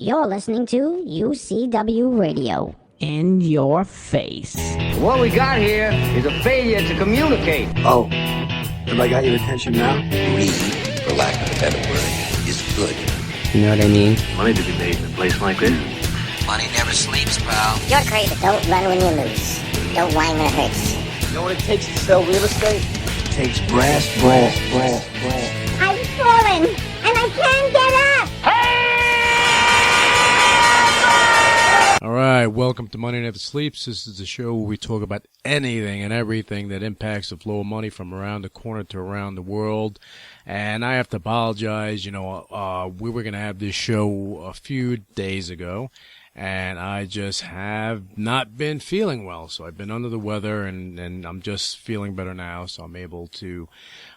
You're listening to UCW Radio. In your face. What we got here is a failure to communicate. Oh, have I got your attention now? Greed, for lack of a better word, is good. You know what I mean? Money to be made in a place like this. Money never sleeps, pal. You're crazy. Don't run when you lose. Don't whine when it hurts. You know what it takes to sell real estate? It takes brass. I've fallen, and I can't get up. All right, welcome to Money Never Sleeps. This is the show where we talk about anything and everything that impacts the flow of money from around the corner to around the world. And I have to apologize, we were going to have this show a few days ago, and I just have not been feeling well. So I've been under the weather, and I'm just feeling better now, so I'm able to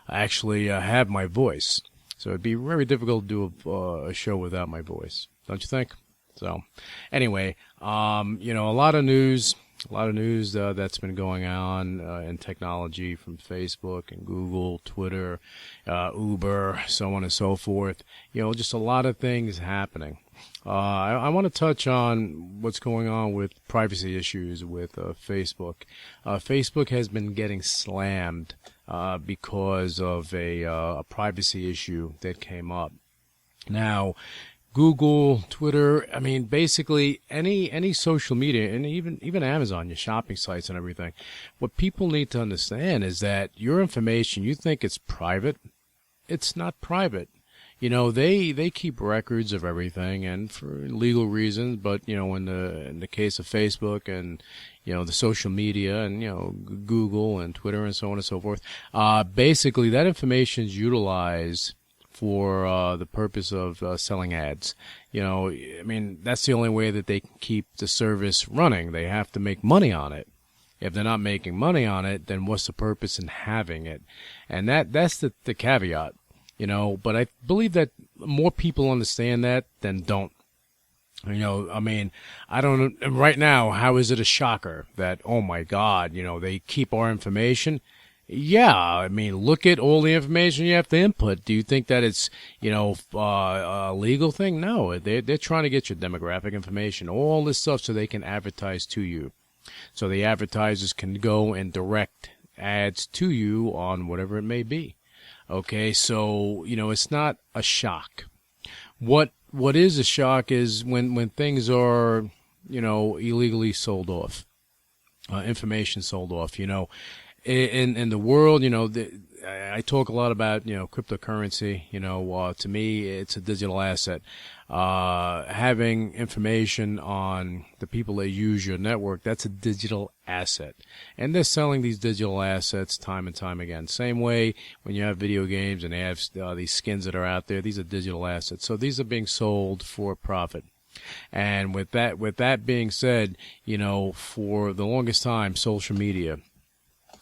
actually have my voice. So it'd be very difficult to do a show without my voice, don't you think? So, anyway, a lot of news that's been going on in technology from Facebook and Google, Twitter, Uber, so on and so forth. Just a lot of things happening. I want to touch on what's going on with privacy issues with Facebook. Facebook has been getting slammed because of a privacy issue that came up. Now, Google, Twitter, basically any social media, and even Amazon, your shopping sites and everything. What people need to understand is that your information, you think it's private, it's not private. They keep records of everything, and for legal reasons. But in the case of Facebook and the social media and Google and Twitter and so on and so forth, basically that information is utilized for the purpose of selling ads. That's the only way that they can keep the service running. They have to make money on it. If they're not making money on it, then what's the purpose in having it? And that's the caveat, But I believe that more people understand that than don't. I don't know. Right now, how is it a shocker that, oh my God, they keep our information? Yeah, look at all the information you have to input. Do you think that it's, a legal thing? No, they're trying to get your demographic information, all this stuff, so they can advertise to you. So the advertisers can go and direct ads to you on whatever it may be. Okay, so, it's not a shock. What is a shock is when things are, illegally sold off, information sold off, In the world, I talk a lot about, cryptocurrency. To me, it's a digital asset. Having information on the people that use your network, that's a digital asset. And they're selling these digital assets time and time again. Same way when you have video games and they have these skins that are out there, these are digital assets. So these are being sold for profit. And with that being said, for the longest time, social media,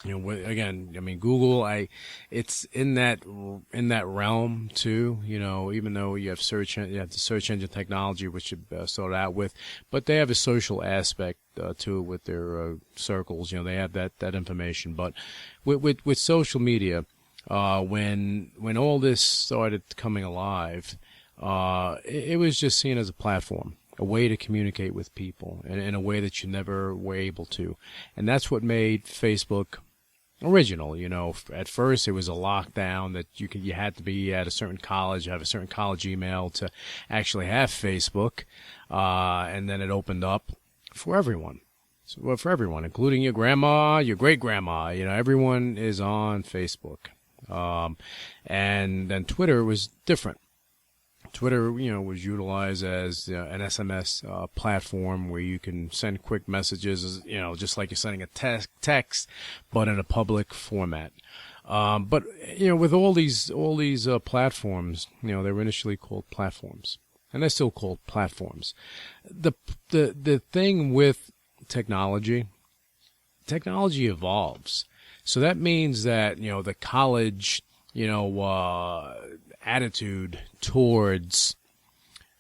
Google, it's in that realm too, even though you have the search engine technology, which you started out with, but they have a social aspect to it with their circles. They have that information. But with social media, when all this started coming alive, it was just seen as a platform, a way to communicate with people in a way that you never were able to. And that's what made Facebook original. At first it was a lockdown that you had to be at a certain college, have a certain college email to actually have Facebook. And then it opened up for everyone. So, for everyone, including your grandma, your great grandma, everyone is on Facebook. And then Twitter was different. Twitter, was utilized as an SMS platform where you can send quick messages, just like you're sending a text, but in a public format. But with all these platforms, they were initially called platforms, and they're still called platforms. The thing with technology evolves. So that means that the college attitude towards,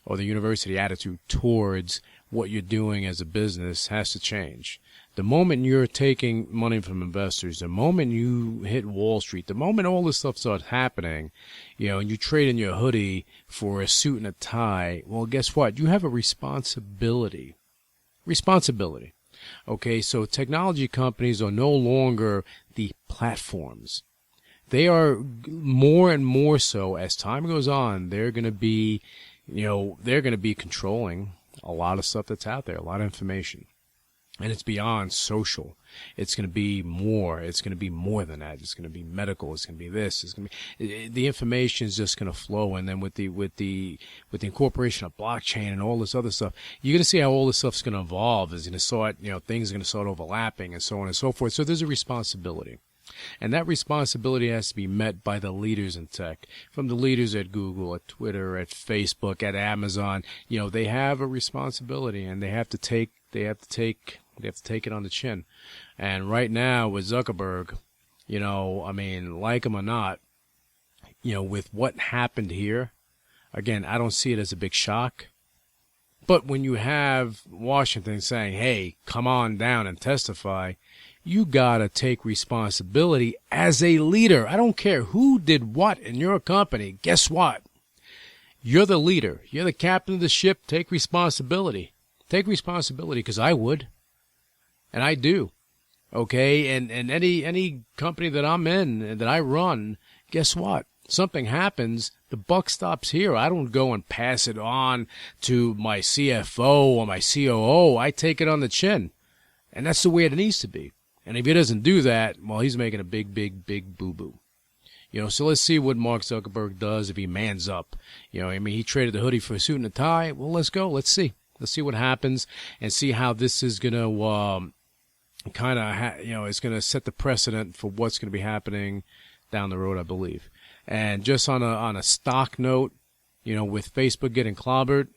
or the university attitude towards what you're doing as a business has to change. The moment you're taking money from investors, the moment you hit Wall Street, the moment all this stuff starts happening, and you trade in your hoodie for a suit and a tie, well, guess what? You have a responsibility. Responsibility. Okay, so technology companies are no longer the platforms. They are more and more so as time goes on. They're going to be, they're going to be controlling a lot of stuff that's out there, a lot of information. And it's beyond social. It's going to be more. It's going to be more than that. It's going to be medical. It's going to be this. It's going to be, the information is just going to flow. And then with the incorporation of blockchain and all this other stuff, you're going to see how all this stuff's going to evolve. It's going to start, things are going to start overlapping and so on and so forth. So there's a responsibility. And that responsibility has to be met by the leaders in tech, from the leaders at Google, at Twitter, at Facebook, at Amazon. They have a responsibility, and they have to take it on the chin. And right now with Zuckerberg, like him or not, with what happened here, again, I don't see it as a big shock. But when you have Washington saying, hey, come on down and testify, you gotta take responsibility as a leader. I don't care who did what in your company. Guess what? You're the leader. You're the captain of the ship. Take responsibility. Take responsibility, because I would. And I do. Okay? And any company that I'm in and that I run, guess what? Something happens, the buck stops here. I don't go and pass it on to my CFO or my COO. I take it on the chin. And that's the way it needs to be. And if he doesn't do that, well, he's making a big, big, big boo-boo. So let's see what Mark Zuckerberg does if he mans up. He traded the hoodie for a suit and a tie. Well, let's go. Let's see. Let's see what happens and see how this is going to it's going to set the precedent for what's going to be happening down the road, I believe. And just on a stock note, with Facebook getting clobbered,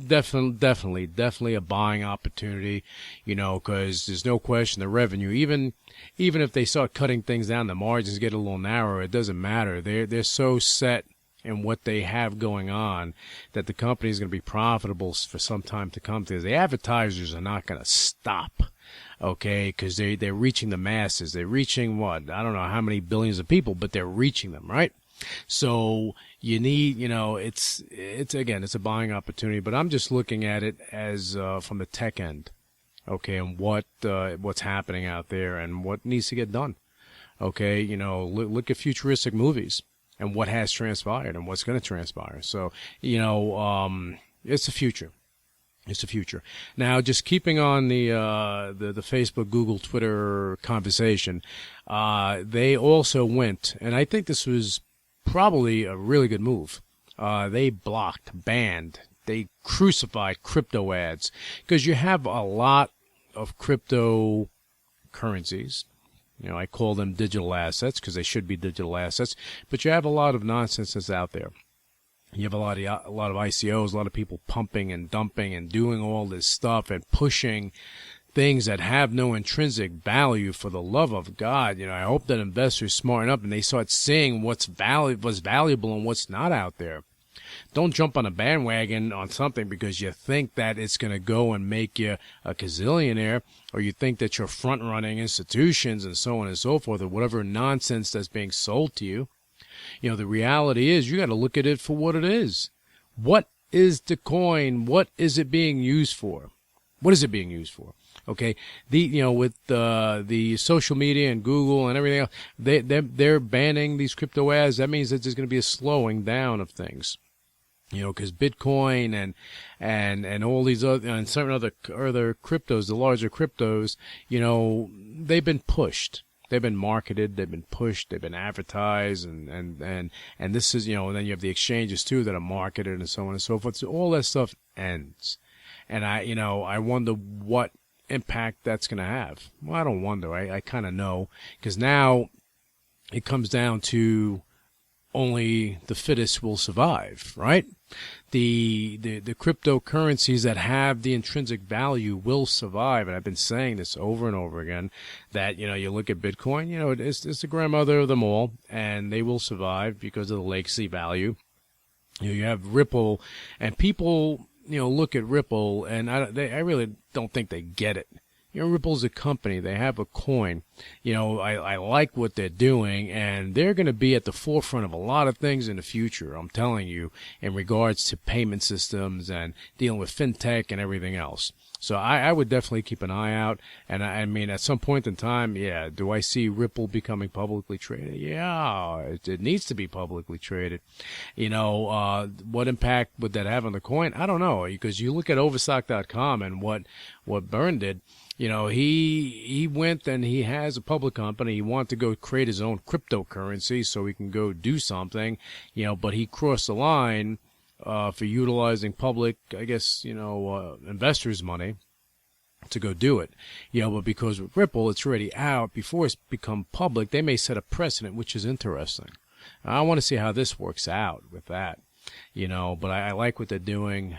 definitely a buying opportunity, because there's no question the revenue, even if they start cutting things down, the margins get a little narrower, it doesn't matter. They're so set in what they have going on that the company is going to be profitable for some time to come. Because the advertisers are not going to stop. Okay, because they're reaching the masses. They're reaching what? I don't know how many billions of people, but they're reaching them, right? So you need, it's a buying opportunity, but I'm just looking at it as from the tech end, okay, and what's happening out there and what needs to get done. Okay, look at futuristic movies and what has transpired and what's going to transpire. So, it's the future. It's the future. Now, just keeping on the Facebook, Google, Twitter conversation, they also went, and I think this was probably a really good move. They banned, they crucified crypto ads, because you have a lot of cryptocurrencies. I call them digital assets because they should be digital assets, but you have a lot of nonsense that's out there. You have a lot of ICOs, a lot of people pumping and dumping and doing all this stuff and pushing things that have no intrinsic value. For the love of God, I hope that investors smarten up and they start seeing what's valuable and what's not out there. Don't jump on a bandwagon on something because you think that it's going to go and make you a gazillionaire, or you think that you're front-running institutions and so on and so forth, or whatever nonsense that's being sold to you. The reality is you got to look at it for what it is. What is the coin? What is it being used for? What is it being used for? Okay, with the social media and Google and everything else, they're banning these crypto ads. That means that there's going to be a slowing down of things. Because Bitcoin and all these other and certain other cryptos, the larger cryptos, they've been pushed. They've been marketed, they've been pushed, they've been advertised, and this is, and then you have the exchanges too that are marketed and so on and so forth. So all that stuff ends. And I wonder what impact that's going to have. Well, I don't wonder. I kind of know, because now it comes down to only the fittest will survive, right? The cryptocurrencies that have the intrinsic value will survive, and I've been saying this over and over again, that, you look at Bitcoin, it's the grandmother of them all, and they will survive because of the legacy value. You have Ripple, and people, look at Ripple, and I really don't think they get it. Ripple's a company. They have a coin. I like what they're doing, and they're going to be at the forefront of a lot of things in the future, I'm telling you, in regards to payment systems and dealing with fintech and everything else. So I would definitely keep an eye out. And I mean, at some point in time, yeah, do I see Ripple becoming publicly traded? Yeah, it needs to be publicly traded. What impact would that have on the coin? I don't know, because you look at Overstock.com and what Byrne did. He went and he has a public company. He wanted to go create his own cryptocurrency so he can go do something, but he crossed the line for utilizing public, I guess, investors' money to go do it. But because with Ripple, it's already out. Before it's become public, they may set a precedent, which is interesting. I want to see how this works out with that. But I like what they're doing.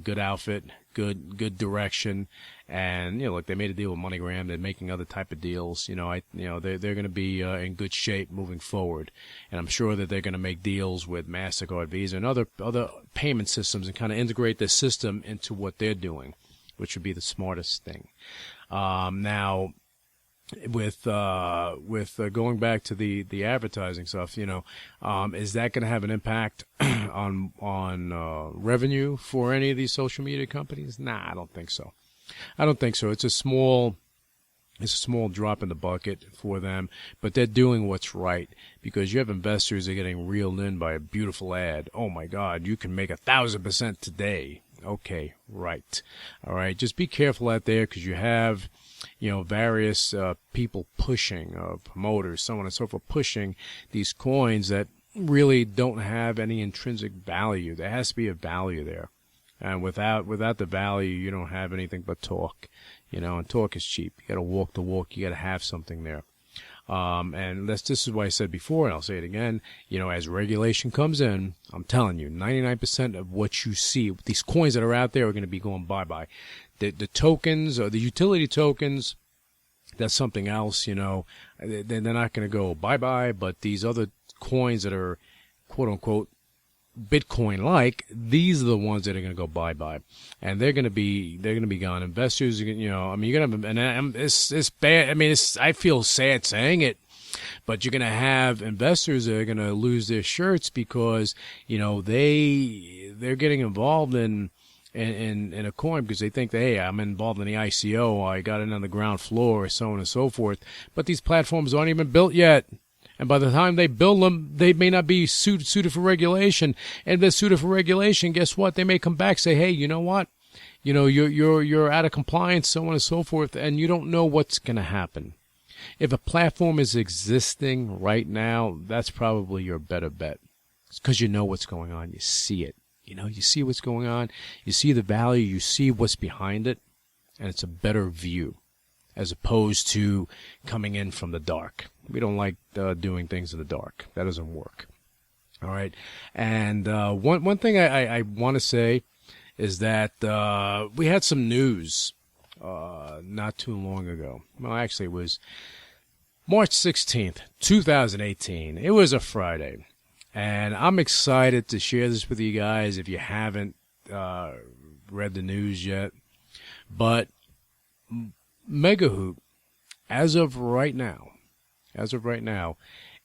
Good outfit, good direction, and look, they made a deal with MoneyGram. They're making other type of deals. They're going to be in good shape moving forward, and I'm sure that they're going to make deals with MasterCard, Visa, and other payment systems, and kind of integrate their system into what they're doing, which would be the smartest thing. Now, with going back to the advertising stuff, is that going to have an impact on revenue for any of these social media companies? Nah, I don't think so. It's a small drop in the bucket for them, but they're doing what's right, because you have investors that are getting reeled in by a beautiful ad. Oh my God, you can make 1,000% today. Okay, right. All right, just be careful out there, because you have various people pushing, promoters, so on and so forth, pushing these coins that really don't have any intrinsic value. There has to be a value there. And without the value, you don't have anything but talk. And talk is cheap. You got to walk the walk. You got to have something there. And this is what I said before, and I'll say it again. As regulation comes in, I'm telling you, 99% of what you see, these coins that are out there, are going to be going bye-bye. The tokens, or the utility tokens, that's something else. They're not going to go bye-bye. But these other coins that are, quote unquote, Bitcoin-like, these are the ones that are going to go bye-bye, and they're going to be gone. Investors, you're going to have, and it's bad. I mean, I feel sad saying it, but you're going to have investors that are going to lose their shirts, because they're getting involved in a coin because they think that, hey, I'm involved in the ICO, I got it on the ground floor, so on and so forth. But these platforms aren't even built yet. And by the time they build them, they may not be suited for regulation. And if they're suited for regulation, guess what? They may come back and say, hey, you know what? You're out of compliance, so on and so forth, and you don't know what's going to happen. If a platform is existing right now, that's probably your better bet. It's because you know what's going on. You see it. You see what's going on. You see the value. You see what's behind it. And it's a better view, as opposed to coming in from the dark. We don't like doing things in the dark. That doesn't work. All right. And one thing I want to say is that we had some news not too long ago. Well, actually, it was March 16th, 2018. It was a Friday. And I'm excited to share this with you guys if you haven't read the news yet. But Mega Hoop, as of right now,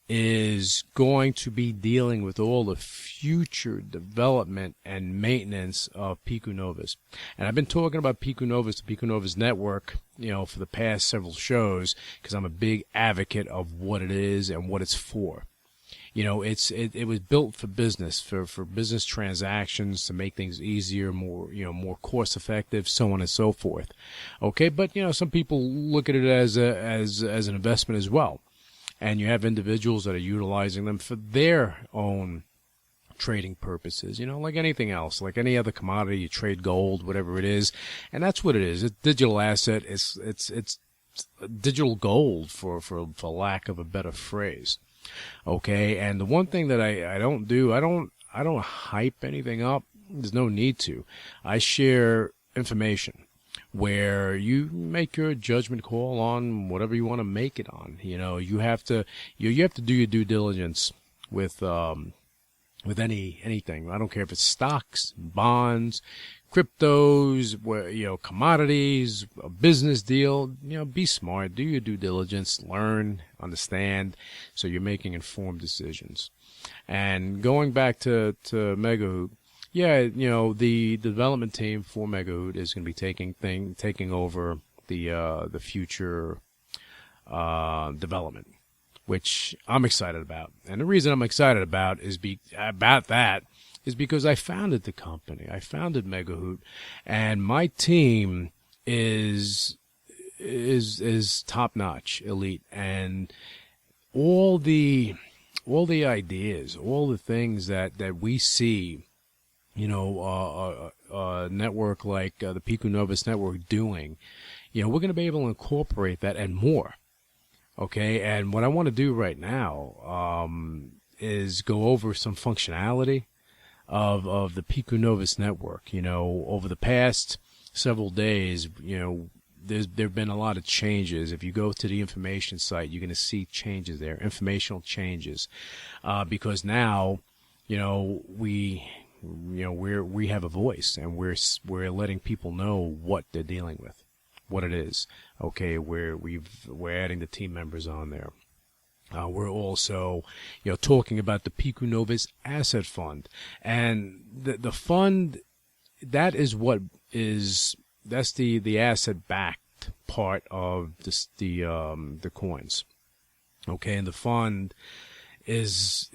is going to be dealing with all the future development and maintenance of Pico Novus. And I've been talking about Pico Novus, the Pico Novus network, for the past several shows, because I'm a big advocate of what it is and what it's for. It was built for business, for business transactions, to make things easier, more cost effective, so on and so forth. Okay, but some people look at it as an investment as well. And you have individuals that are utilizing them for their own trading purposes, like anything else, like any other commodity. You trade gold, whatever it is, and that's what it is. It's a digital asset. It's digital gold, for lack of a better phrase. Okay, and the one thing that I don't do, I don't hype anything up. There's no need to. I share information where you make your judgment call on whatever you want to make it on. You have to do your due diligence with anything. I don't care if it's stocks, bonds, cryptos, commodities, a business deal, be smart, do your due diligence, learn, understand, so you're making informed decisions. And going back to Megahoot, the development team for Megahoot is going to be taking over the future development, which I'm excited about. And the reason I'm excited about is because I founded the company. I founded Megahoot, and my team is top notch, elite, and all the ideas, all the things that we see, a network like the Pico Novus network doing, we're going to be able to incorporate that and more. Okay, and what I want to do right now is go over some functionality of the Pico Novus network. Over the past several days, there've been a lot of changes. If you go to the information site, you're going to see changes there, informational changes, because now, we have a voice, and we're letting people know what they're dealing with, what it is. Okay, we're adding the team members on there. We're also, talking about the Pico Novus Asset Fund, and the fund, that's the asset backed part of the coins. Okay, and the fund is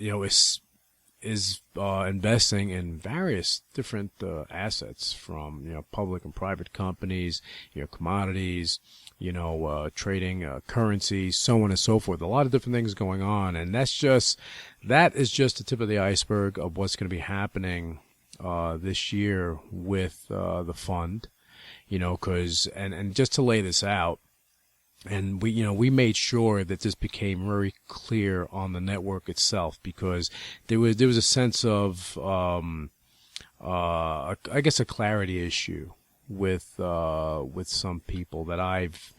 investing in various different assets, from public and private companies, commodities, trading currency, so on and so forth. A lot of different things going on, and that is just the tip of the iceberg of what's going to be happening this year with the fund. Because and just to lay this out, and we made sure that this became very clear on the network itself, because there was a sense of I guess a clarity issue with some people that I've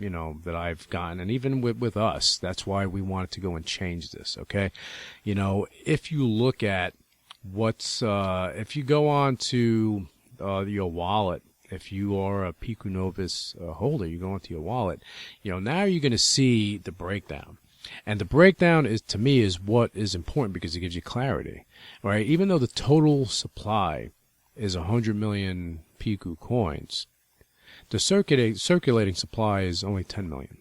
gotten, and even with us. That's why we wanted to go and change this. Okay, if you look at if you go on to your wallet, if you are a Pico Novus holder, you go into your wallet, now you're going to see the breakdown. And the breakdown to me is what is important, because it gives you clarity, right? Even though the total supply is 100 million Pico coins, the circulating supply is only 10 million.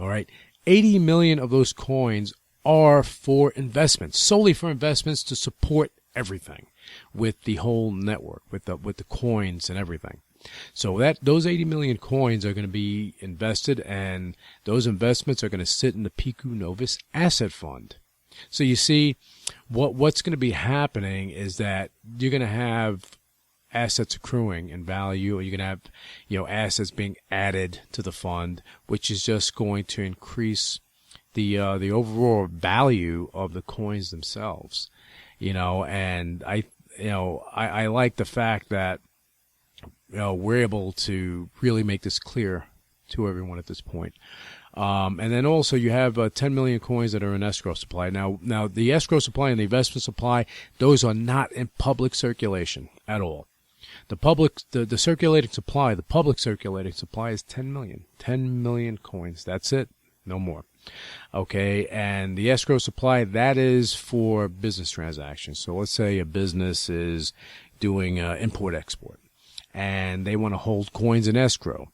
All right. 80 million of those coins are for investments, solely for investments to support everything with the whole network, with the coins and everything. So those 80 million coins are going to be invested, and those investments are going to sit in the Pico Novus Asset Fund. So you see, what's going to be happening is that you're going to have assets accruing in value, or you're going to have assets being added to the fund, which is just going to increase the overall value of the coins themselves. And I like the fact that we're able to really make this clear to everyone at this point. And then also you have 10 million coins that are in escrow supply. Now the escrow supply and the investment supply, those are not in public circulation at all. The circulating supply, the public circulating supply is 10 million coins. That's it. No more. Okay. And the escrow supply, that is for business transactions. So let's say a business is doing import-export, and they want to hold coins in escrow.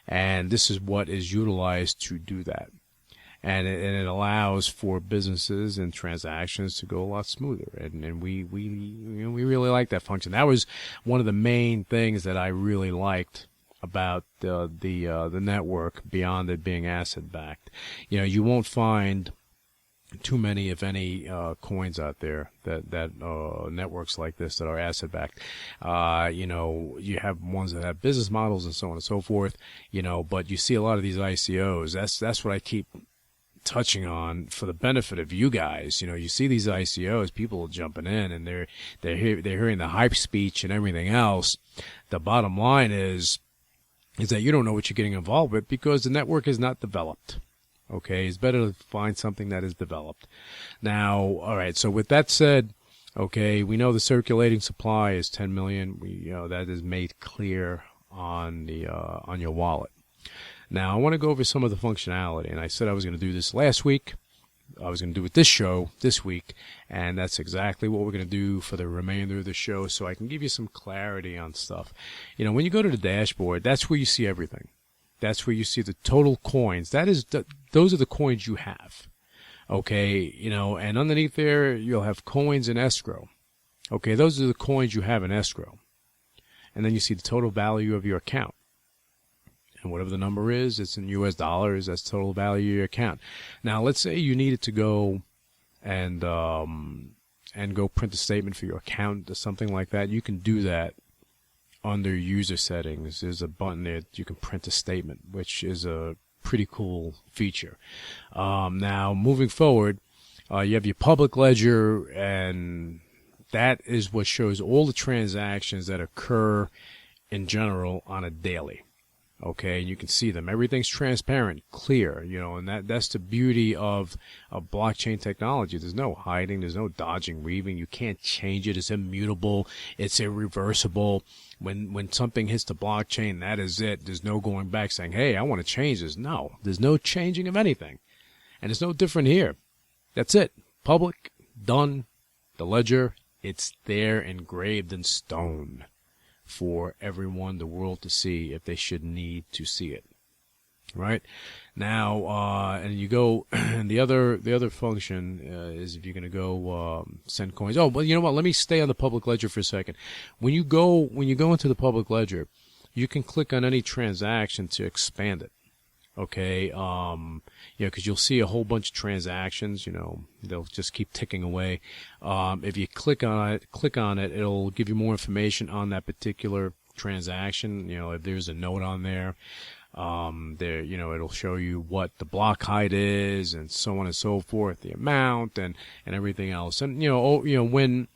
And this is what is utilized to do that. And it allows for businesses and transactions to go a lot smoother. And we really like that function. That was one of the main things that I really liked about the network, beyond it being asset backed. You won't find too many, if any, coins out there that networks like this that are asset backed. You have ones that have business models and so on and so forth. But you see a lot of these ICOs. That's what I keep touching on for the benefit of you guys. You see these ICOs, people are jumping in, and they're hearing the hype speech and everything else. The bottom line is that you don't know what you're getting involved with, because the network is not developed. Okay, it's better to find something that is developed. Now, all right, so with that said, Okay, we know the circulating supply is 10 million. That is made clear on your wallet. Now, I want to go over some of the functionality, and I said I was going to do this last week. I was going to do it this week, and that's exactly what we're going to do for the remainder of the show, so I can give you some clarity on stuff. When you go to the dashboard, that's where you see everything. That's where you see the total coins. Those are the coins you have. Okay, and underneath there, you'll have coins in escrow. Okay, those are the coins you have in escrow. And then you see the total value of your account. And whatever the number is, it's in US dollars, that's total value of your account. Now, let's say you needed to go and go print a statement for your account or something like that. You can do that under user settings. There's a button there that you can print a statement, which is a pretty cool feature. Now, moving forward, you have your public ledger, and that is what shows all the transactions that occur in general on a daily. Okay, and you can see them. Everything's transparent, clear, and that's the beauty of blockchain technology. There's no hiding, there's no dodging, weaving. You can't change it. It's immutable. It's irreversible. When something hits the blockchain, that is it. There's no going back saying, hey, I want to change this. No, there's no changing of anything. And it's no different here. That's it. Public, done. The ledger, it's there engraved in stone for everyone, the world, to see if they should need to see it. Right? Now, and you go, and the other function is if you're going to go send coins. Oh, well, you know what? Let me stay on the public ledger for a second. When you go into the public ledger, you can click on any transaction to expand it. Okay, because you'll see a whole bunch of transactions. They'll just keep ticking away. If you click on it, it'll give you more information on that particular transaction. If there's a note on there, it'll show you what the block height is, and so on and so forth, the amount, and everything else. And when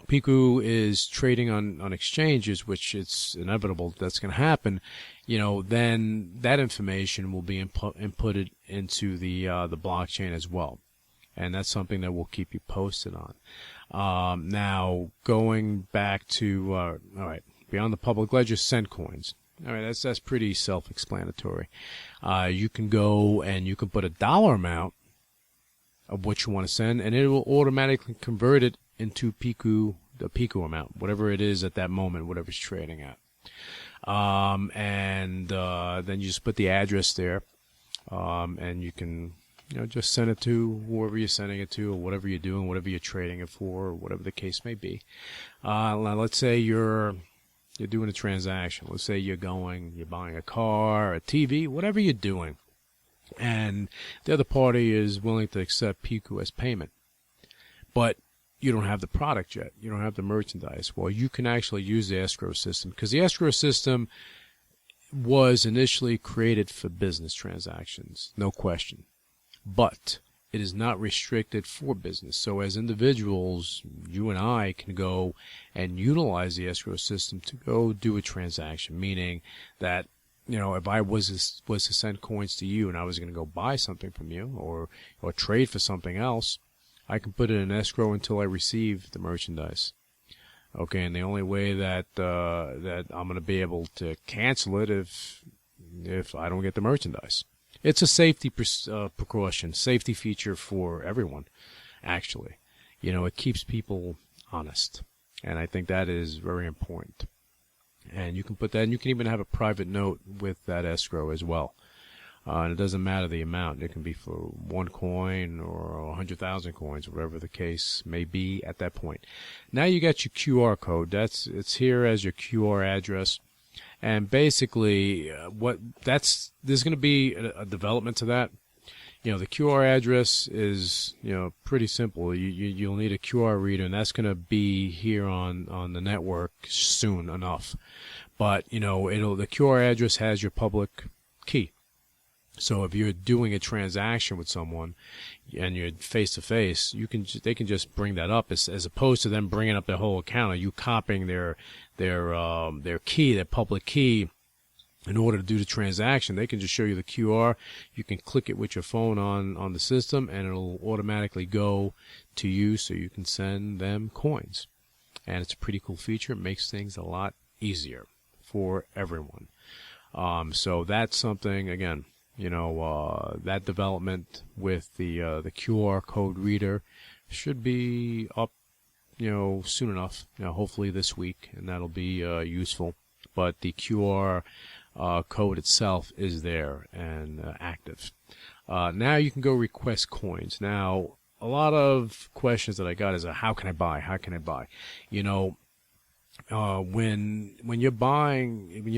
Piku is trading on exchanges, which it's inevitable that's going to happen, then that information will be inputted into the blockchain as well, and that's something that we'll keep you posted on. Now, going back to all right, beyond the public ledger, send coins. All right, that's pretty self-explanatory. You can go and you can put a dollar amount of what you want to send, and it will automatically convert it into the Piku amount, whatever it is at that moment, whatever it's trading at. And then you just put the address there, and you can, just send it to whoever you're sending it to, or whatever you're doing, whatever you're trading it for, or whatever the case may be. Now, let's say you're doing a transaction. Let's say you're buying a car, a TV, whatever you're doing, and the other party is willing to accept Piku as payment, but you don't have the product yet. You don't have the merchandise. Well, you can actually use the escrow system, because the escrow system was initially created for business transactions, no question. But it is not restricted for business. So as individuals, you and I can go and utilize the escrow system to go do a transaction, meaning that, if I was to send coins to you and I was going to go buy something from you or trade for something else, I can put it in escrow until I receive the merchandise. Okay, and the only way that I'm going to be able to cancel it if I don't get the merchandise. It's a safety precaution, safety feature for everyone, actually. It keeps people honest, and I think that is very important. And you can put that, and you can even have a private note with that escrow as well. And it doesn't matter the amount. It can be for 1 coin or 100,000 coins, whatever the case may be at that point. Now you got your QR code. It's here as your QR address. And basically, there's going to be a development to that. The QR address is, pretty simple. You'll need a QR reader, and that's going to be here on the network soon enough. But, the QR address has your public key. So if you're doing a transaction with someone and you're face to face, they can just bring that up as opposed to them bringing up their whole account, or you copying their key, their public key, in order to do the transaction, they can just show you the QR. You can click it with your phone on the system, and it'll automatically go to you so you can send them coins. And it's a pretty cool feature. It makes things a lot easier for everyone. So that's something, again, that development with the QR code reader should be up, soon enough, hopefully this week, and that'll be useful. But the QR code itself is there and active. Now you can go request coins. Now, a lot of questions that I got is, how can I buy? How can I buy? When you're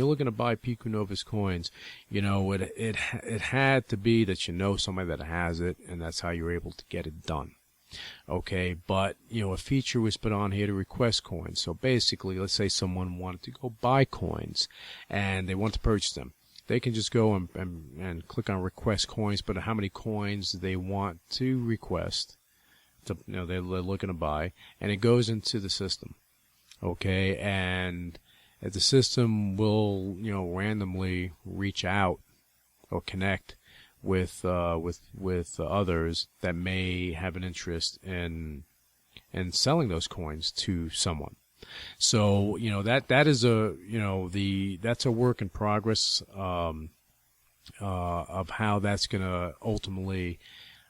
looking to buy Pico Novus coins, it had to be that somebody that has it, and that's how you're able to get it done. Okay, but a feature was put on here to request coins. So basically, let's say someone wanted to go buy coins and they want to purchase them. They can just go and click on request coins, but how many coins they want to request, they're looking to buy, and it goes into the system. Okay, and the system will randomly reach out or connect with others that may have an interest in selling those coins to someone. So that is that's a work in progress of how that's going to ultimately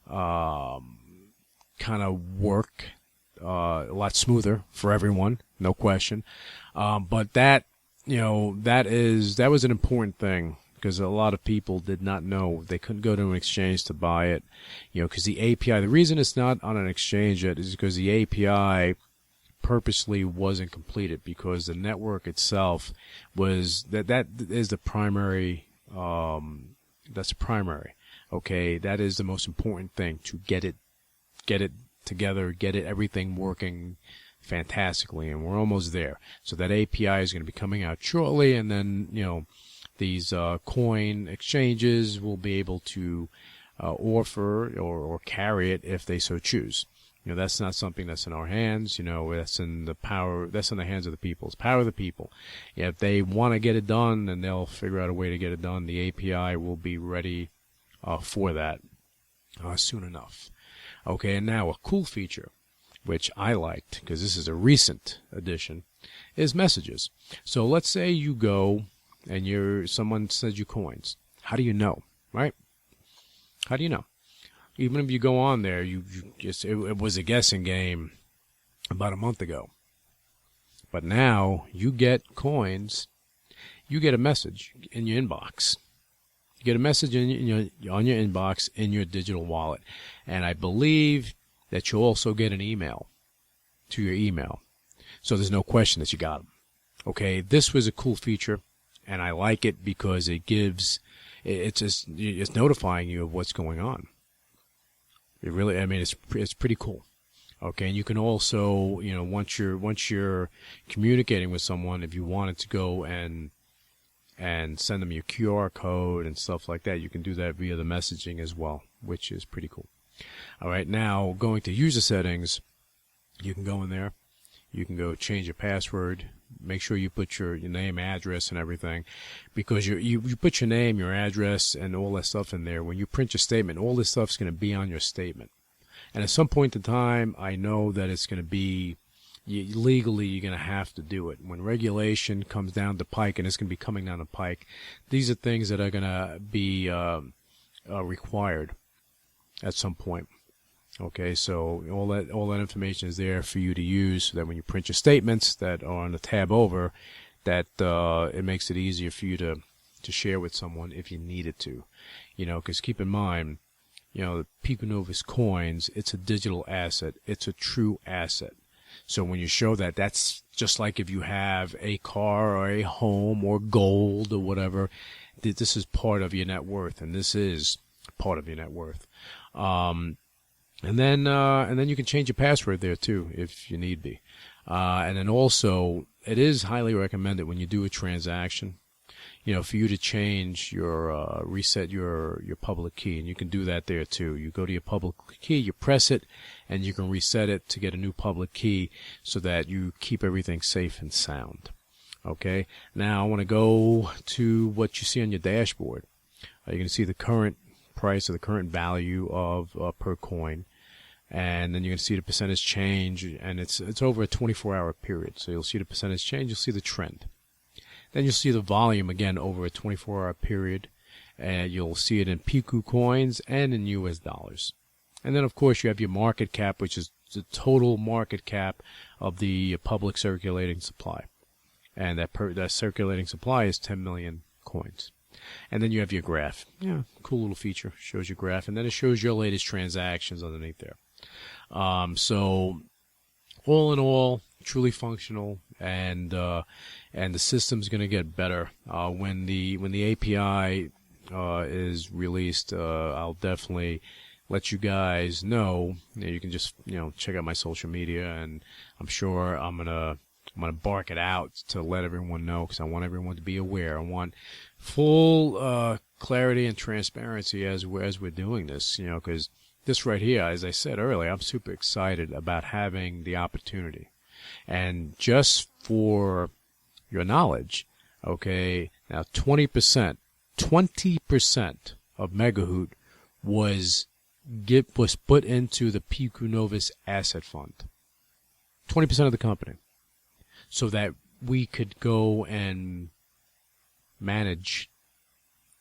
kind of work a lot smoother for everyone, no question. But that was an important thing, because a lot of people did not know. They couldn't go to an exchange to buy it, because the API, the reason it's not on an exchange yet is because the API purposely wasn't completed, because the network itself was, that is the primary, that's primary. Okay, that is the most important thing, to get it together, get everything working fantastically, and we're almost there. So that API is going to be coming out shortly, and then, these coin exchanges will be able to offer or carry it if they so choose. That's not something that's in our hands. That's in the hands of the people. It's power of the people. If they want to get it done, then they'll figure out a way to get it done. The API will be ready for that soon enough. Okay, and now a cool feature, which I liked, because this is a recent addition, is messages. So let's say you go and someone sends you coins. How do you know, right? How do you know? Even if you go on there, it was a guessing game about a month ago. But now you get coins, you get a message in your inbox. You get a message on your inbox in your digital wallet. And I believe that you'll also get an email to your email. So there's no question that you got them. Okay, this was a cool feature, and I like it because it's notifying you of what's going on. It really, it's pretty cool. Okay, and you can also, once you're communicating with someone, if you wanted to go and send them your QR code and stuff like that, you can do that via the messaging as well, which is pretty cool. All right, now going to user settings, you can go in there. You can go change your password. Make sure you put your name, address, and everything, because you put your name, your address, and all that stuff in there. When you print your statement, all this stuff's going to be on your statement. And at some point in time, I know that it's going to be legally, you're going to have to do it. When regulation comes down the pike, and it's going to be coming down the pike, these are things that are going to be required at some point. Okay, so all that information is there for you to use, so that when you print your statements that are on the tab over, that it makes it easier for you to share with someone if you needed to. Because keep in mind, the Pico Novus coins, it's a digital asset. It's a true asset. So when you show that, that's just like if you have a car or a home or gold or whatever, this is part of your net worth, and this is part of your net worth. And then you can change your password there too, if you need be. And then also, it is highly recommended when you do a transaction, for you to change your, reset your public key. And you can do that there too. You go to your public key, you press it, and you can reset it to get a new public key so that you keep everything safe and sound. Okay, now I want to go to what you see on your dashboard. You're going to see the current price or the current value of per coin, and then you're going to see the percentage change, and it's over a 24-hour period. So you'll see the percentage change, you'll see the trend. Then you'll see the volume again over a 24-hour period, and you'll see it in Piku coins and in US dollars. And then, of course, you have your market cap, which is the total market cap of the public circulating supply. And that circulating supply is 10 million coins. And then you have your graph. Yeah, cool little feature. Shows your graph. And then it shows your latest transactions underneath there. So, all in all, truly functional. And the system's going to get better. When the API is released, I'll definitely let you guys know. You can just check out my social media, and I'm sure I'm gonna bark it out to let everyone know, because I want everyone to be aware. I want full clarity and transparency as we're doing this. Because this right here, as I said earlier, I'm super excited about having the opportunity. And just for your knowledge, okay, now 20% of Megahoot was put into the Piku Novus Asset Fund. 20% of the company. So that we could go and manage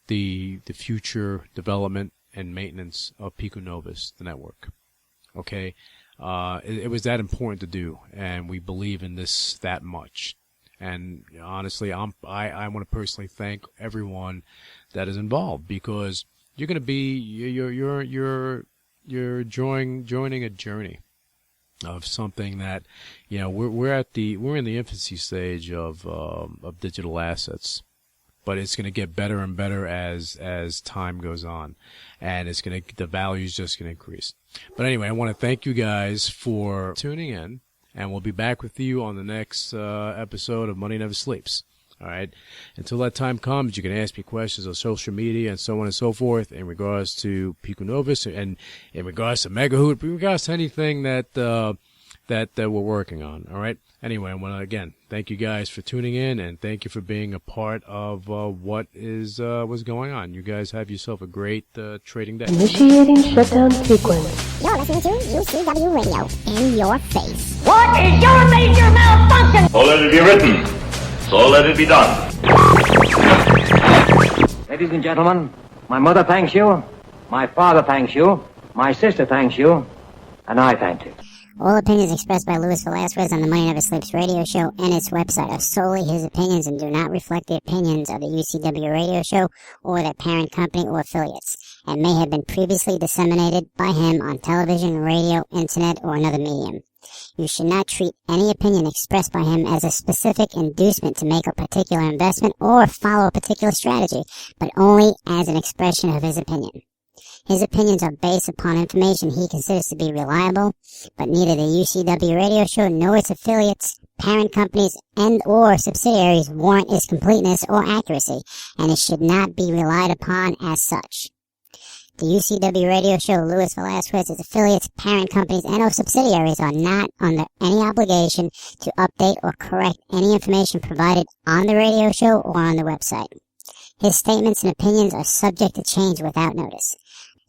the future development and maintenance of Piku Novus, the network. Okay? It was that important to do, and we believe in this that much. And honestly, I want to personally thank everyone that is involved, because you're going to be you're joining a journey of something that we're in the infancy stage of digital assets, but it's going to get better and better as time goes on, and the value is just going to increase. But anyway, I want to thank you guys for tuning in, and we'll be back with you on the next episode of Money Never Sleeps. All right. Until that time comes, you can ask me questions on social media and so on and so forth in regards to Piku Novus and in regards to Megahoot, in regards to anything that we're working on. All right. Anyway, I want to again thank you guys for tuning in, and thank you for being a part of what's going on. You guys have yourself a great trading day. Initiating shutdown sequence. You're listening to UCW Radio in your face. What is your major malfunction? So let it be written. So let it be done. Ladies and gentlemen, my mother thanks you, my father thanks you, my sister thanks you, and I thank you. All opinions expressed by Luis Velazquez on the Money Never Sleeps radio show and its website are solely his opinions and do not reflect the opinions of the UCW radio show or their parent company or affiliates, and may have been previously disseminated by him on television, radio, internet, or another medium. You should not treat any opinion expressed by him as a specific inducement to make a particular investment or follow a particular strategy, but only as an expression of his opinion. His opinions are based upon information he considers to be reliable, but neither the UCW radio show nor its affiliates, parent companies, and or subsidiaries warrant its completeness or accuracy, and it should not be relied upon as such. The UCW radio show, Luis Velazquez, its affiliates, parent companies, and or subsidiaries are not under any obligation to update or correct any information provided on the radio show or on the website. His statements and opinions are subject to change without notice.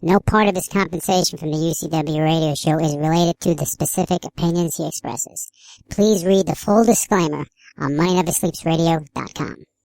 No part of his compensation from the UCW radio show is related to the specific opinions he expresses. Please read the full disclaimer on MoneyNeverSleepsRadio.com.